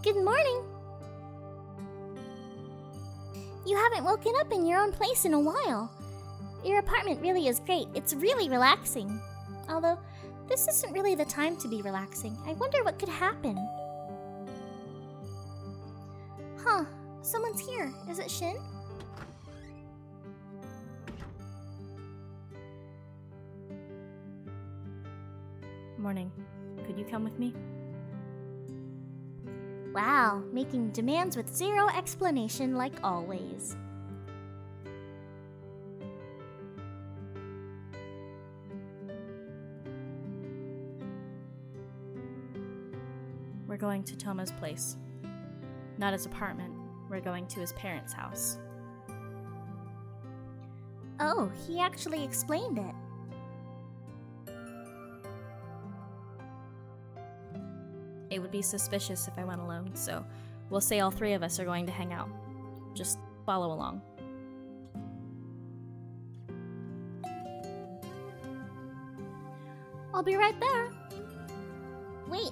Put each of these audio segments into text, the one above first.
Good morning! You haven't woken up in your own place in a while. Your apartment really is great. It's really relaxing. Although, this isn't really the time to be relaxing. I wonder what could happen. Huh, someone's here. Is it Shin? Morning. Could you come with me? Wow, making demands with zero explanation like always. We're going to Toma's place. Not his apartment. We're going to his parents' house. Oh, he actually explained it. It would be suspicious if I went alone, so we'll say all three of us are going to hang out. Just follow along. I'll be right there. Wait,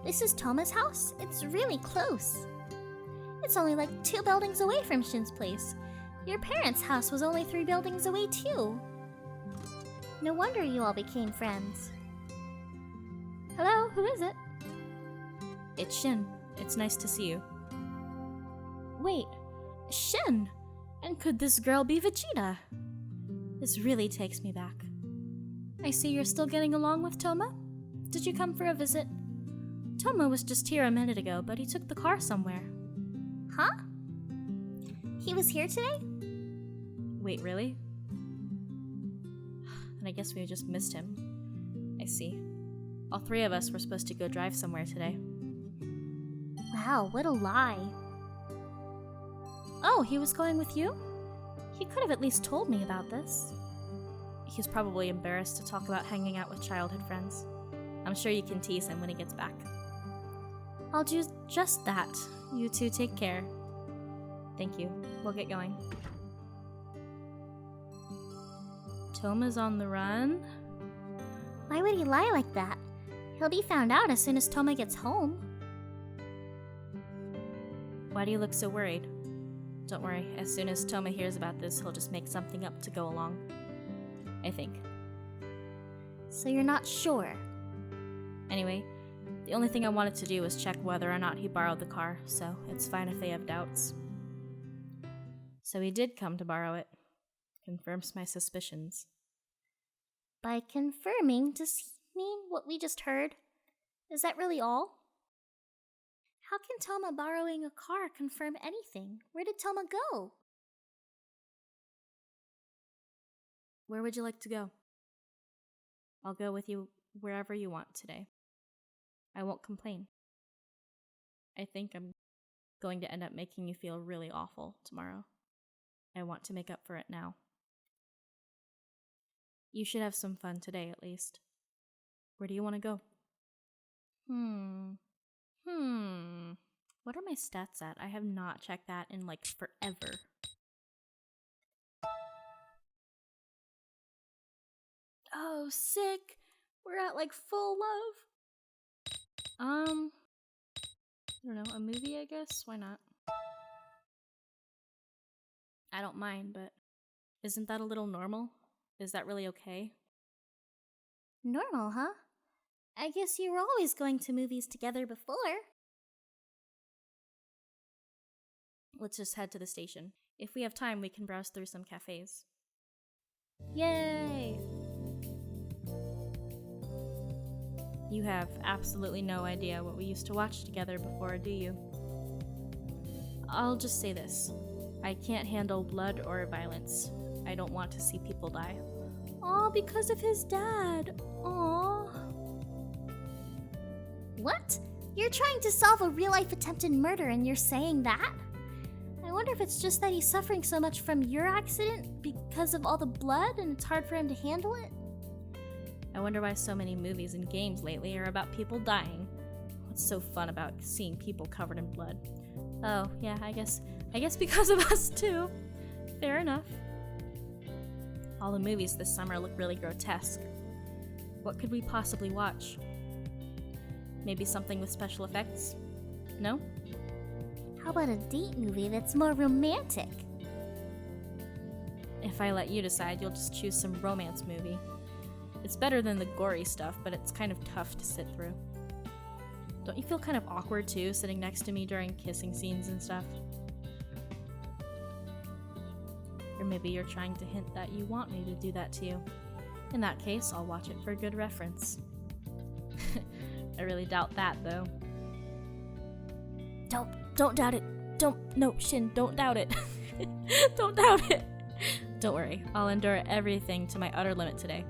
this is Toma's house? It's really close. It's only like 2 buildings away from Shin's place. Your parents' house was only 3 buildings away too. No wonder you all became friends. Hello, who is it? It's Shin. It's nice to see you. Wait, Shin! And could this girl be Vegeta? This really takes me back. I see you're still getting along with Toma? Did you come for a visit? Toma was just here a minute ago, but he took the car somewhere. Huh? He was here today? Wait, really? And I guess we just missed him. I see. All 3 of us were supposed to go drive somewhere today. Wow, what a lie. Oh, he was going with you? He could have at least told me about this. He's probably embarrassed to talk about hanging out with childhood friends. I'm sure you can tease him when he gets back. I'll do just that. You two take care. Thank you. We'll get going. Toma's on the run? Why would he lie like that? He'll be found out as soon as Toma gets home. Why do you look so worried? Don't worry, as soon as Toma hears about this, he'll just make something up to go along. I think. So you're not sure? Anyway, the only thing I wanted to do was check whether or not he borrowed the car, so it's fine if they have doubts. So he did come to borrow it. Confirms my suspicions. By confirming, does he mean what we just heard? Is that really all? How can Toma borrowing a car confirm anything? Where did Toma go? Where would you like to go? I'll go with you wherever you want today. I won't complain. I think I'm going to end up making you feel really awful tomorrow. I want to make up for it now. You should have some fun today, at least. Where do you want to go? What are my stats at? I have not checked that in, like, forever. Oh, sick! We're at, like, full love! I don't know, a movie, I guess? Why not? I don't mind, but isn't that a little normal? Is that really okay? Normal, huh? I guess you were always going to movies together before. Let's just head to the station. If we have time, we can browse through some cafes. Yay! You have absolutely no idea what we used to watch together before, do you? I'll just say this. I can't handle blood or violence. I don't want to see people die. Aw, because of his dad. Aw. What? You're trying to solve a real-life attempted murder and you're saying that? I wonder if it's just that he's suffering so much from your accident because of all the blood and it's hard for him to handle it? I wonder why so many movies and games lately are about people dying. What's so fun about seeing people covered in blood? Oh, yeah, I guess because of us too. Fair enough. All the movies this summer look really grotesque. What could we possibly watch? Maybe something with special effects? No? How about a date movie that's more romantic? If I let you decide, you'll just choose some romance movie. It's better than the gory stuff, but it's kind of tough to sit through. Don't you feel kind of awkward too, sitting next to me during kissing scenes and stuff? Or maybe you're trying to hint that you want me to do that to you. In that case, I'll watch it for good reference. I really doubt that, though. Don't doubt it. No, Shin, don't doubt it. Don't doubt it. Don't worry, I'll endure everything to my utter limit today.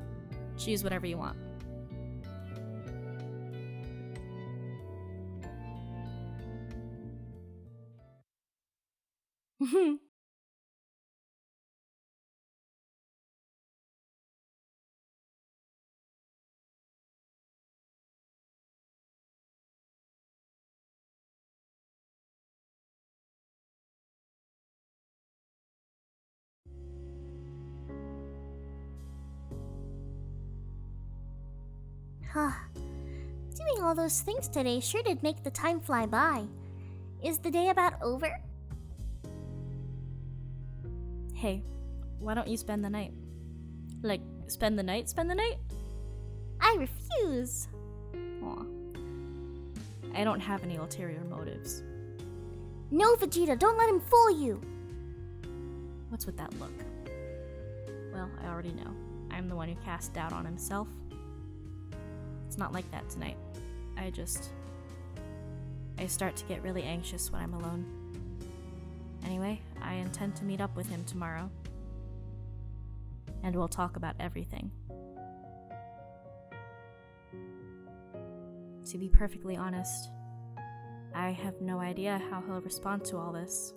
Choose whatever you want. Doing all those things today sure did make the time fly by. Is the day about over? Hey, why don't you spend the night? Like, spend the night? I refuse. Aw. I don't have any ulterior motives. No, Vegeta, don't let him fool you. What's with that look? Well, I already know. I'm the one who cast doubt on himself. It's not like that tonight. I start to get really anxious when I'm alone. Anyway, I intend to meet up with him tomorrow. And we'll talk about everything. To be perfectly honest, I have no idea how he'll respond to all this.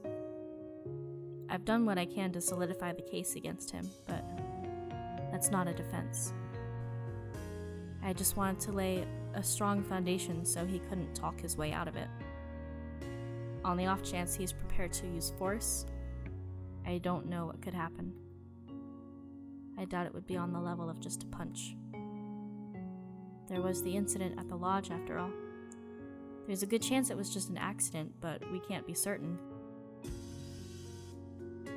I've done what I can to solidify the case against him, but that's not a defense. I just wanted to lay a strong foundation so he couldn't talk his way out of it. On the off chance he's prepared to use force, I don't know what could happen. I doubt it would be on the level of just a punch. There was the incident at the lodge after all. There's a good chance it was just an accident, but we can't be certain.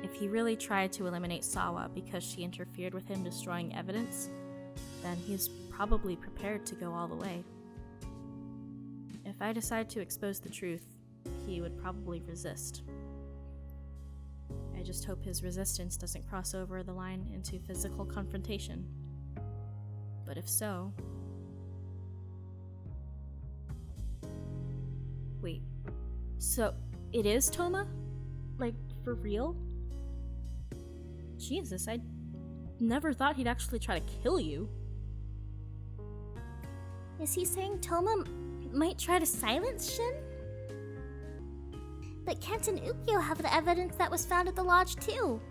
If he really tried to eliminate Sawa because she interfered with him destroying evidence, then he's probably prepared to go all the way. If I decide to expose the truth, he would probably resist. I just hope his resistance doesn't cross over the line into physical confrontation. But if so... Wait, so it is Toma? Like, for real? Jesus, I never thought he'd actually try to kill you. Is he saying Toma might try to silence Shin? But Kent and Ukyo have the evidence that was found at the lodge too.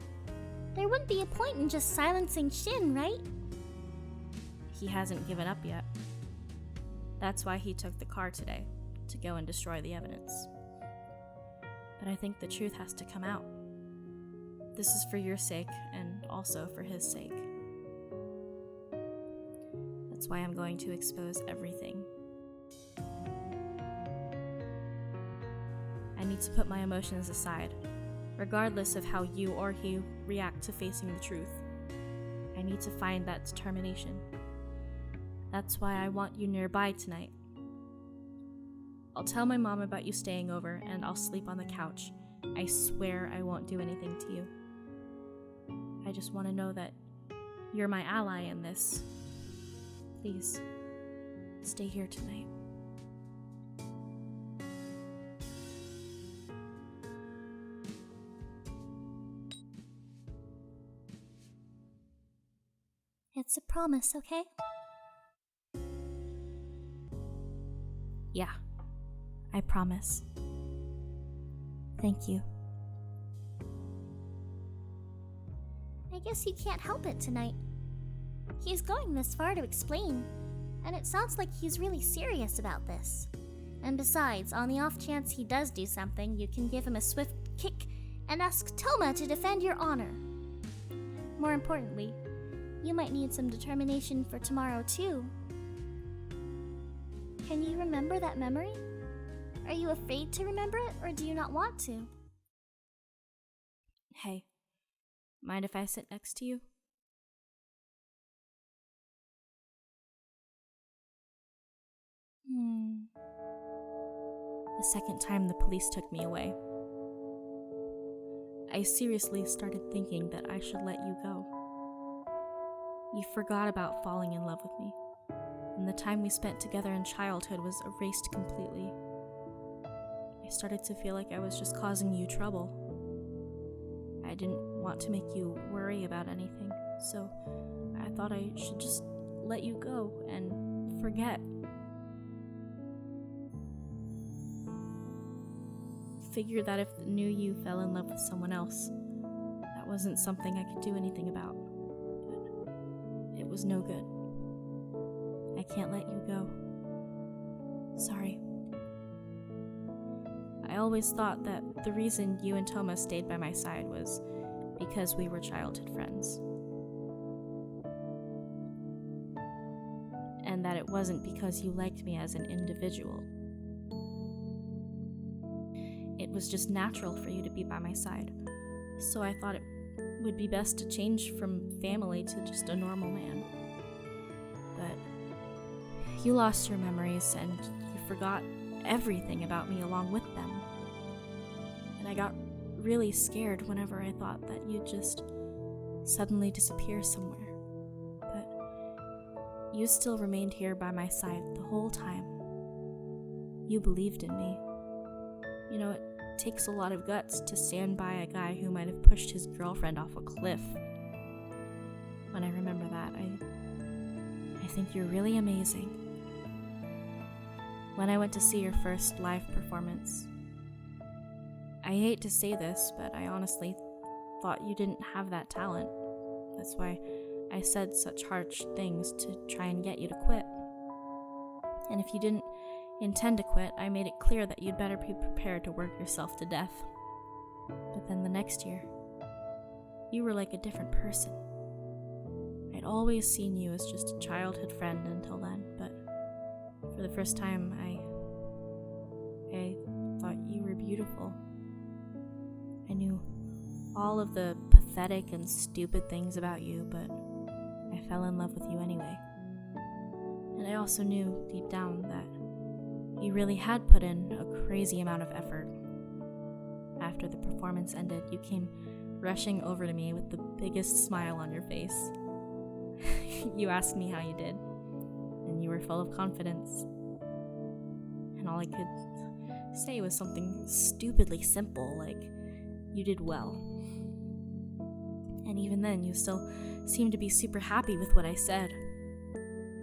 There wouldn't be a point in just silencing Shin, right? He hasn't given up yet. That's why he took the car today, to go and destroy the evidence. But I think the truth has to come out. This is for your sake, and also for his sake. That's why I'm going to expose everything. I need to put my emotions aside, regardless of how you or he react to facing the truth. I need to find that determination. That's why I want you nearby tonight. I'll tell my mom about you staying over, and I'll sleep on the couch. I swear I won't do anything to you. I just want to know that you're my ally in this. Please, stay here tonight. It's a promise, okay? Yeah, I promise. Thank you. I guess he can't help it tonight. He's going this far to explain, and it sounds like he's really serious about this. And besides, on the off chance he does do something, you can give him a swift kick and ask Toma to defend your honor. More importantly, you might need some determination for tomorrow too. Can you remember that memory? Are you afraid to remember it, or do you not want to? Hey, mind if I sit next to you? The second time the police took me away, I seriously started thinking that I should let you go. You forgot about falling in love with me, and the time we spent together in childhood was erased completely. I started to feel like I was just causing you trouble. I didn't want to make you worry about anything, so I thought I should just let you go and forget. Figured that if the new you fell in love with someone else, that wasn't something I could do anything about. But it was no good. I can't let you go. Sorry. I always thought that the reason you and Thomas stayed by my side was because we were childhood friends. And that it wasn't because you liked me as an individual. It was just natural for you to be by my side. So I thought it would be best to change from family to just a normal man. But you lost your memories and you forgot everything about me along with them. And I got really scared whenever I thought that you'd just suddenly disappear somewhere. But you still remained here by my side the whole time. You believed in me. You know, it takes a lot of guts to stand by a guy who might have pushed his girlfriend off a cliff. When I remember that, I think you're really amazing. When I went to see your first live performance, I hate to say this, but I honestly thought you didn't have that talent. That's why I said such harsh things to try and get you to quit. And if you didn't intend to quit, I made it clear that you'd better be prepared to work yourself to death. But then the next year, you were like a different person. I'd always seen you as just a childhood friend until then, but for the first time, I thought you were beautiful. I knew all of the pathetic and stupid things about you, but I fell in love with you anyway. And I also knew deep down that you really had put in a crazy amount of effort. After the performance ended, you came rushing over to me with the biggest smile on your face. You asked me how you did, and you were full of confidence. And all I could say was something stupidly simple, like, you did well. And even then, you still seemed to be super happy with what I said.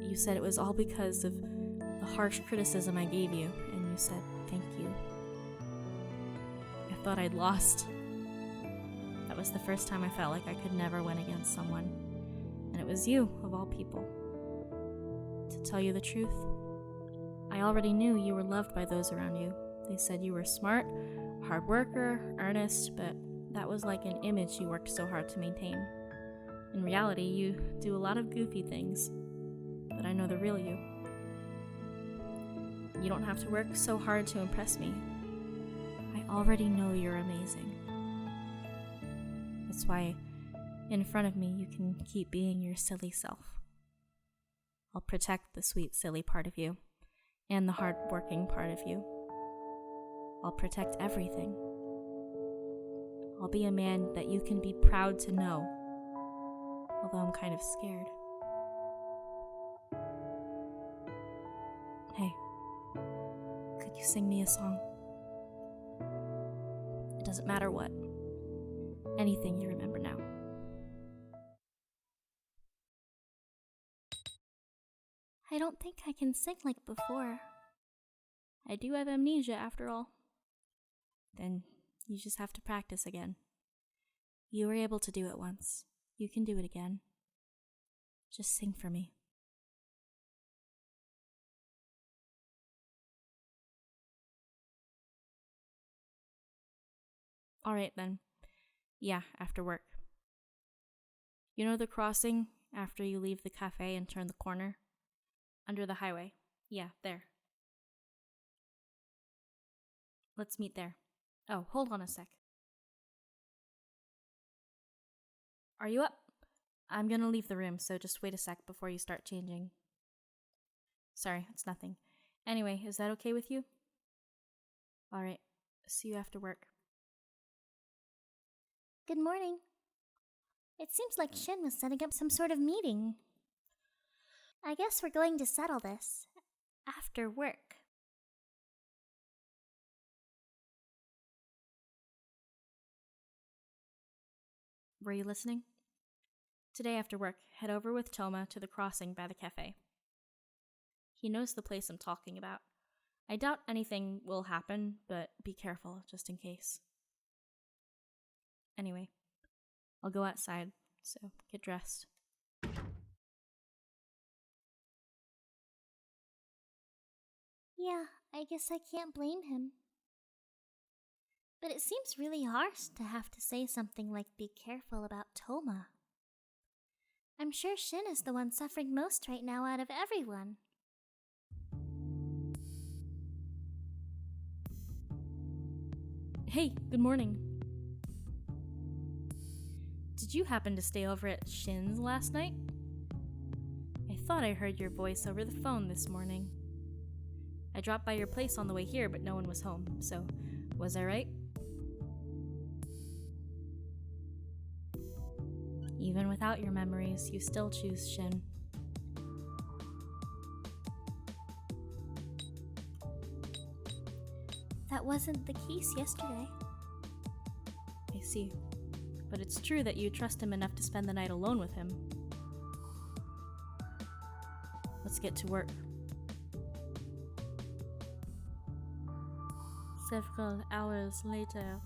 You said it was all because of the harsh criticism I gave you, and you said thank you. I thought I'd lost. That was the first time I felt like I could never win against someone, and it was you, of all people. To tell you the truth, I already knew you were loved by those around you. They said you were smart, hard worker, earnest, but that was like an image you worked so hard to maintain. In reality, you do a lot of goofy things, but I know the real you. You don't have to work so hard to impress me. I already know you're amazing. That's why, in front of me, you can keep being your silly self. I'll protect the sweet, silly part of you, and the hard-working part of you. I'll protect everything. I'll be a man that you can be proud to know, although I'm kind of scared. Hey, could you sing me a song? It doesn't matter what. Anything you remember now. I don't think I can sing like before. I do have amnesia, after all. Then you just have to practice again. You were able to do it once. You can do it again. Just sing for me. Alright then. Yeah, after work. You know the crossing after you leave the cafe and turn the corner? Under the highway. Yeah, there. Let's meet there. Oh, hold on a sec. Are you up? I'm gonna leave the room, so just wait a sec before you start changing. Sorry, it's nothing. Anyway, is that okay with you? Alright, see you after work. Good morning. It seems like Shin was setting up some sort of meeting. I guess we're going to settle this after work. Were you listening? Today after work, head over with Toma to the crossing by the cafe. He knows the place I'm talking about. I doubt anything will happen, but be careful just in case. Anyway, I'll go outside, so get dressed. Yeah, I guess I can't blame him. But it seems really harsh to have to say something like be careful about Toma. I'm sure Shin is the one suffering most right now out of everyone. Hey, good morning. Did you happen to stay over at Shin's last night? I thought I heard your voice over the phone this morning. I dropped by your place on the way here, but no one was home, so was I right? Even without your memories, you still choose Shin. That wasn't the case yesterday. I see. But it's true that you trust him enough to spend the night alone with him. Let's get to work. Several hours later.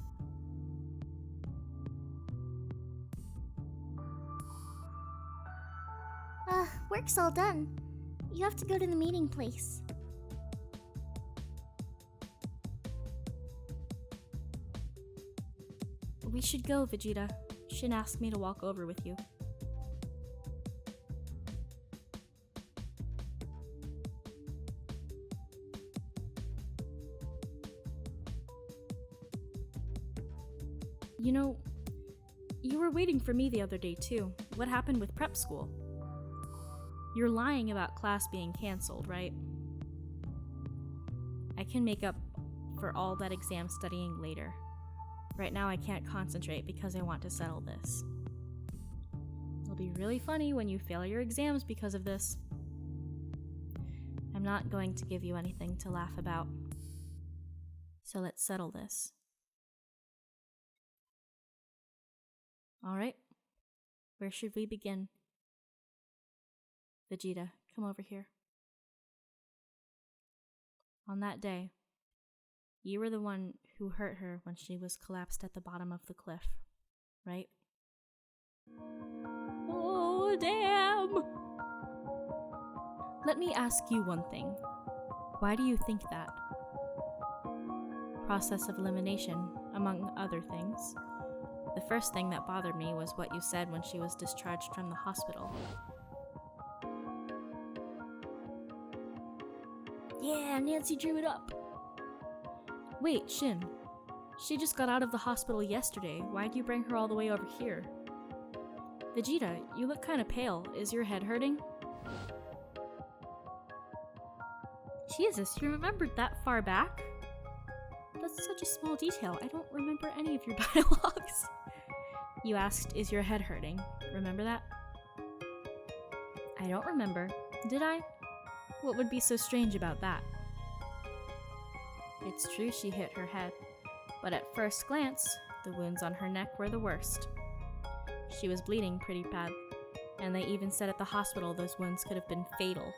Work's all done. You have to go to the meeting place. We should go, Vegeta. Shin asked me to walk over with you. You know, you were waiting for me the other day too. What happened with prep school? You're lying about class being canceled, right? I can make up for all that exam studying later. Right now I can't concentrate because I want to settle this. It'll be really funny when you fail your exams because of this. I'm not going to give you anything to laugh about. So let's settle this. Alright, where should we begin? Vegeta, come over here. On that day, you were the one who hurt her when she was collapsed at the bottom of the cliff, right? Oh, damn! Let me ask you one thing. Why do you think that? Process of elimination, among other things. The first thing that bothered me was what you said when she was discharged from the hospital. Yeah, Nancy drew it up. Wait, Shin. She just got out of the hospital yesterday. Why'd you bring her all the way over here? Vegeta, you look kinda pale. Is your head hurting? Jesus, you remembered that far back? That's such a small detail. I don't remember any of your dialogues. You asked, is your head hurting? Remember that? I don't remember. Did I? What would be so strange about that? It's true she hit her head, but at first glance, the wounds on her neck were the worst. She was bleeding pretty bad, and they even said at the hospital those wounds could have been fatal.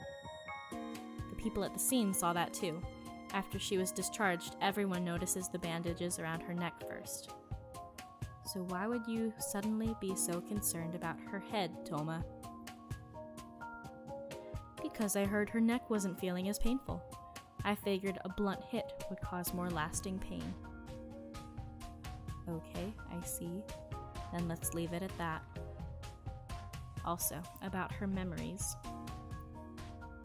The people at the scene saw that too. After she was discharged, everyone notices the bandages around her neck first. So why would you suddenly be so concerned about her head, Toma? Because I heard her neck wasn't feeling as painful. I figured a blunt hit would cause more lasting pain. Okay, I see. Then let's leave it at that. Also, about her memories.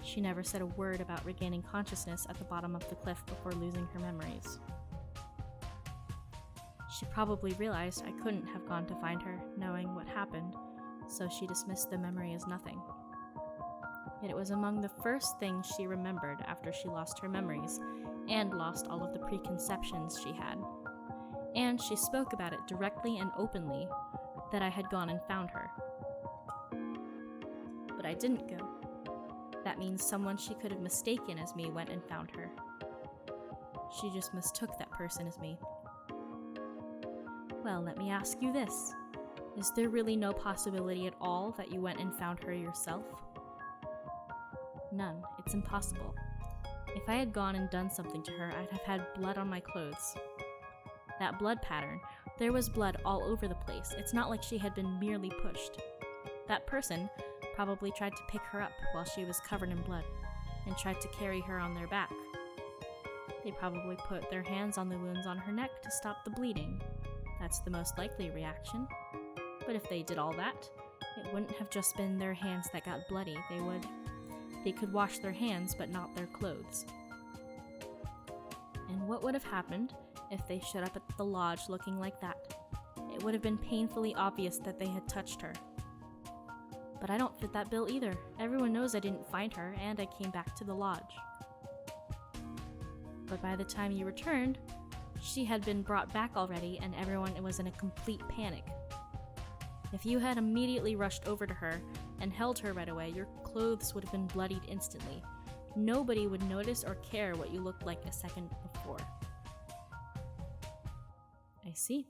She never said a word about regaining consciousness at the bottom of the cliff before losing her memories. She probably realized I couldn't have gone to find her, knowing what happened, so she dismissed the memory as nothing. Yet it was among the first things she remembered after she lost her memories, and lost all of the preconceptions she had. And she spoke about it directly and openly, that I had gone and found her. But I didn't go. That means someone she could have mistaken as me went and found her. She just mistook that person as me. Well, let me ask you this. Is there really no possibility at all that you went and found her yourself? None. It's impossible. If I had gone and done something to her, I'd have had blood on my clothes. That blood pattern, there was blood all over the place. It's not like she had been merely pushed. That person probably tried to pick her up while she was covered in blood, and tried to carry her on their back. They probably put their hands on the wounds on her neck to stop the bleeding. That's the most likely reaction. But if they did all that, it wouldn't have just been their hands that got bloody. They could wash their hands, but not their clothes. And what would have happened if they showed up at the lodge looking like that? It would have been painfully obvious that they had touched her. But I don't fit that bill either. Everyone knows I didn't find her, and I came back to the lodge. But by the time you returned, she had been brought back already, and everyone was in a complete panic. If you had immediately rushed over to her and held her right away, your clothes would have been bloodied instantly. Nobody would notice or care what you looked like a second before. I see.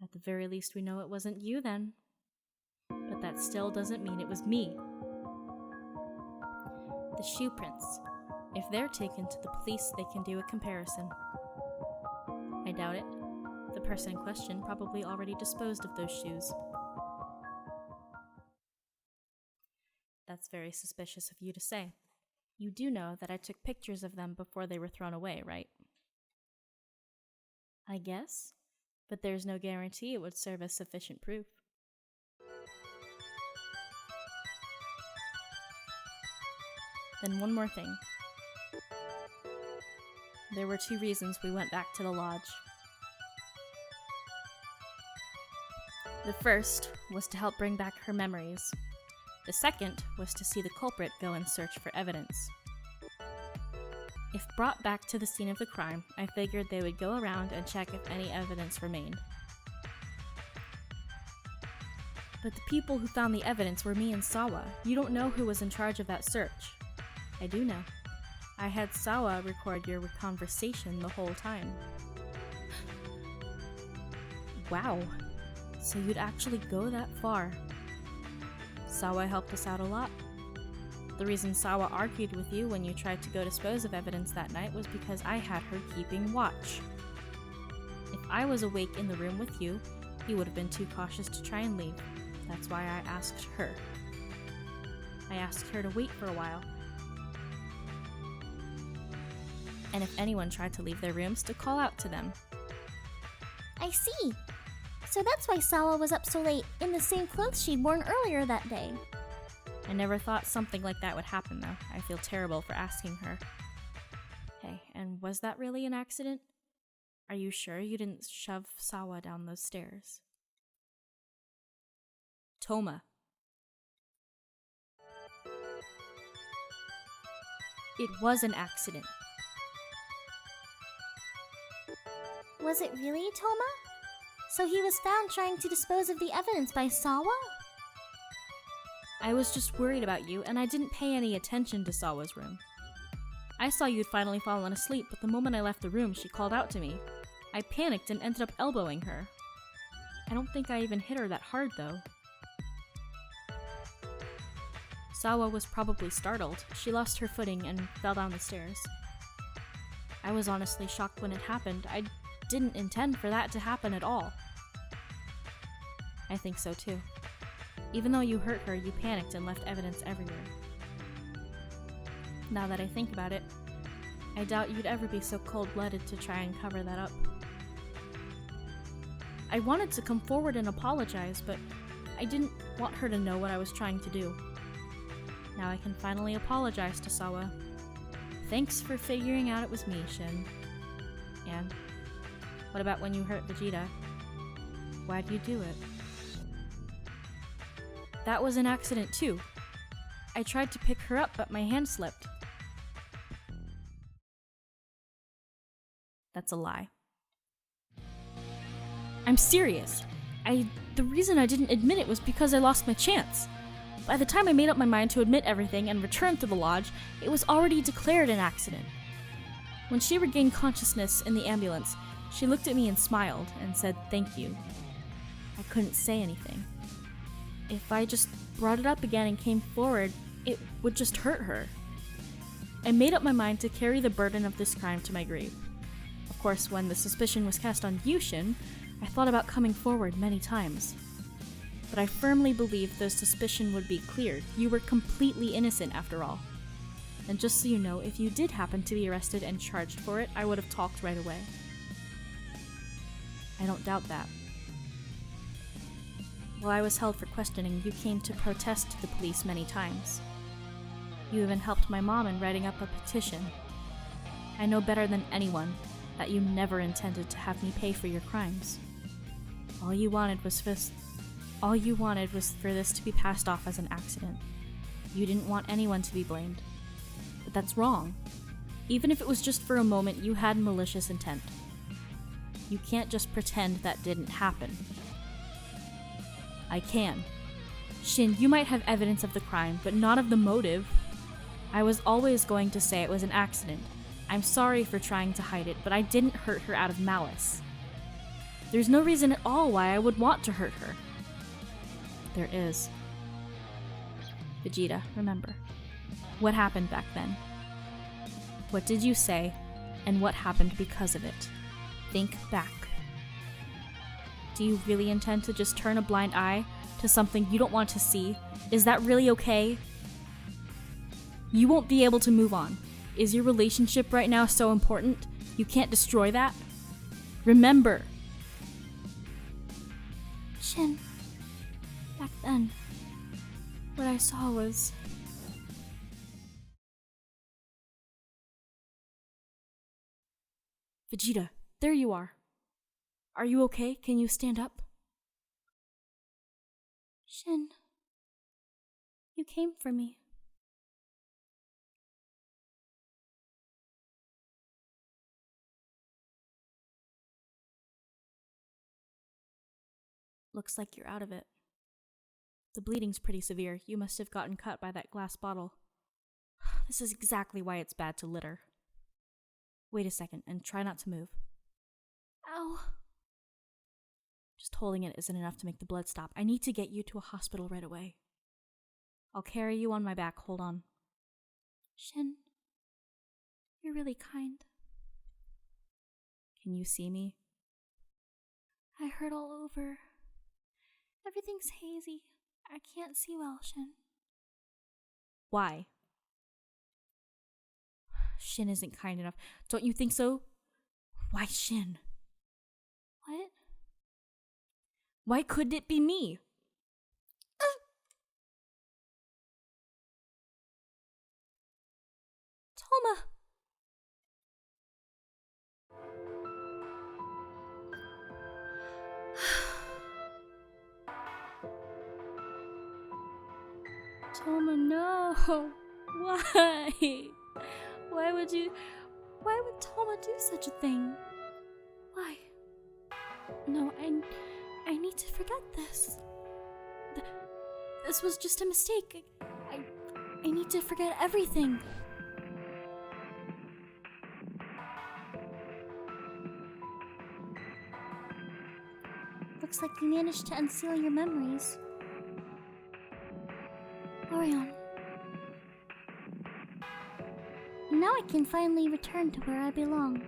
At the very least, we know it wasn't you then. But that still doesn't mean it was me. The shoe prints. If they're taken to the police, they can do a comparison. I doubt it. The person in question probably already disposed of those shoes. That's very suspicious of you to say. You do know that I took pictures of them before they were thrown away, right? I guess, but there's no guarantee it would serve as sufficient proof. Then one more thing. There were 2 reasons we went back to the lodge. The first was to help bring back her memories. The second was to see the culprit go and search for evidence. If brought back to the scene of the crime, I figured they would go around and check if any evidence remained. But the people who found the evidence were me and Sawa. You don't know who was in charge of that search. I do know. I had Sawa record your conversation the whole time. Wow. So you'd actually go that far. Sawa helped us out a lot. The reason Sawa argued with you when you tried to go dispose of evidence that night was because I had her keeping watch. If I was awake in the room with you, you would have been too cautious to try and leave. That's why I asked her. I asked her to wait for a while. And if anyone tried to leave their rooms, to call out to them. I see. So that's why Sawa was up so late, in the same clothes she'd worn earlier that day. I never thought something like that would happen, though. I feel terrible for asking her. Hey, and was that really an accident? Are you sure you didn't shove Sawa down those stairs? Toma. It was an accident. Was it really, Toma? So he was found trying to dispose of the evidence by Sawa? I was just worried about you, and I didn't pay any attention to Sawa's room. I saw you'd finally fallen asleep, but the moment I left the room, she called out to me. I panicked and ended up elbowing her. I don't think I even hit her that hard, though. Sawa was probably startled. She lost her footing and fell down the stairs. I was honestly shocked when it happened. I didn't intend for that to happen at all. I think so too. Even though you hurt her, you panicked and left evidence everywhere. Now that I think about it, I doubt you'd ever be so cold-blooded to try and cover that up. I wanted to come forward and apologize, but I didn't want her to know what I was trying to do. Now I can finally apologize to Sawa. Thanks for figuring out it was me, Shin. And, What about when you hurt Vegeta? Why'd you do it? That was an accident too. I tried to pick her up, but my hand slipped. That's a lie. I'm serious. The reason I didn't admit it was because I lost my chance. By the time I made up my mind to admit everything and return to the lodge, it was already declared an accident. When she regained consciousness in the ambulance, she looked at me and smiled and said thank you. I couldn't say anything. If I just brought it up again and came forward, it would just hurt her. I made up my mind to carry the burden of this crime to my grave. Of course, when the suspicion was cast on you, Shin, I thought about coming forward many times. But I firmly believed the suspicion would be cleared. You were completely innocent after all. And just so you know, if you did happen to be arrested and charged for it, I would have talked right away. I don't doubt that. While I was held for questioning, you came to protest to the police many times. You even helped my mom in writing up a petition. I know better than anyone that you never intended to have me pay for your crimes. All you wanted was for this to be passed off as an accident. You didn't want anyone to be blamed. But that's wrong. Even if it was just for a moment, you had malicious intent. You can't just pretend that didn't happen. I can. Shin, you might have evidence of the crime, but not of the motive. I was always going to say it was an accident. I'm sorry for trying to hide it, but I didn't hurt her out of malice. There's no reason at all why I would want to hurt her. There is. Vegeta, remember. What happened back then? What did you say, and what happened because of it? Think back. Do you really intend to just turn a blind eye to something you don't want to see? Is that really okay? You won't be able to move on. Is your relationship right now so important you can't destroy that? Remember. Shin, back then, what I saw was... Vegeta, there you are. Are you okay? Can you stand up? Shin, you came for me. Looks like you're out of it. The bleeding's pretty severe. You must have gotten cut by that glass bottle. This is exactly why it's bad to litter. Wait a second and try not to move. Ow. Just holding it isn't enough to make the blood stop. I need to get you to a hospital right away. I'll carry you on my back. Hold on. Shin, you're really kind. Can you see me? I hurt all over. Everything's hazy. I can't see well, Shin. Why? Shin isn't kind enough. Don't you think so? Why Shin? What? Why couldn't it be me? Toma! Toma, no. Why? Why would Toma do such a thing? Why? No, I need to forget this. This was just a mistake. I need to forget everything. Looks like you managed to unseal your memories. Orion. Now I can finally return to where I belong.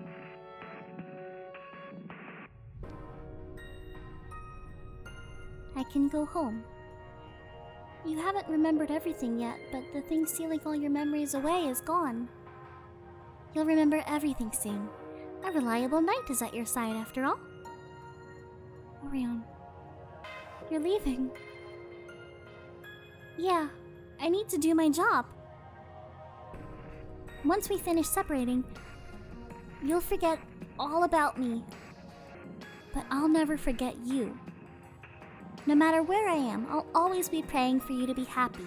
I can go home. You haven't remembered everything yet, but the thing sealing all your memories away is gone. You'll remember everything soon. A reliable knight is at your side after all. Orion, you're leaving. Yeah, I need to do my job. Once we finish separating, you'll forget all about me. but I'll never forget you. No matter where I am, I'll always be praying for you to be happy.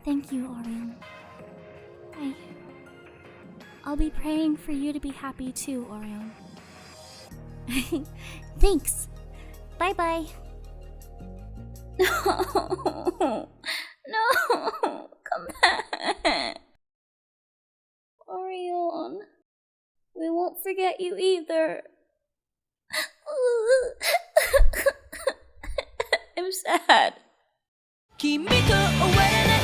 Thank you, Orion. I'll be praying for you to be happy too, Orion. Thanks. Bye-bye. No. No. Come back. Orion. We won't forget you either. I'm sad. 君と終わらない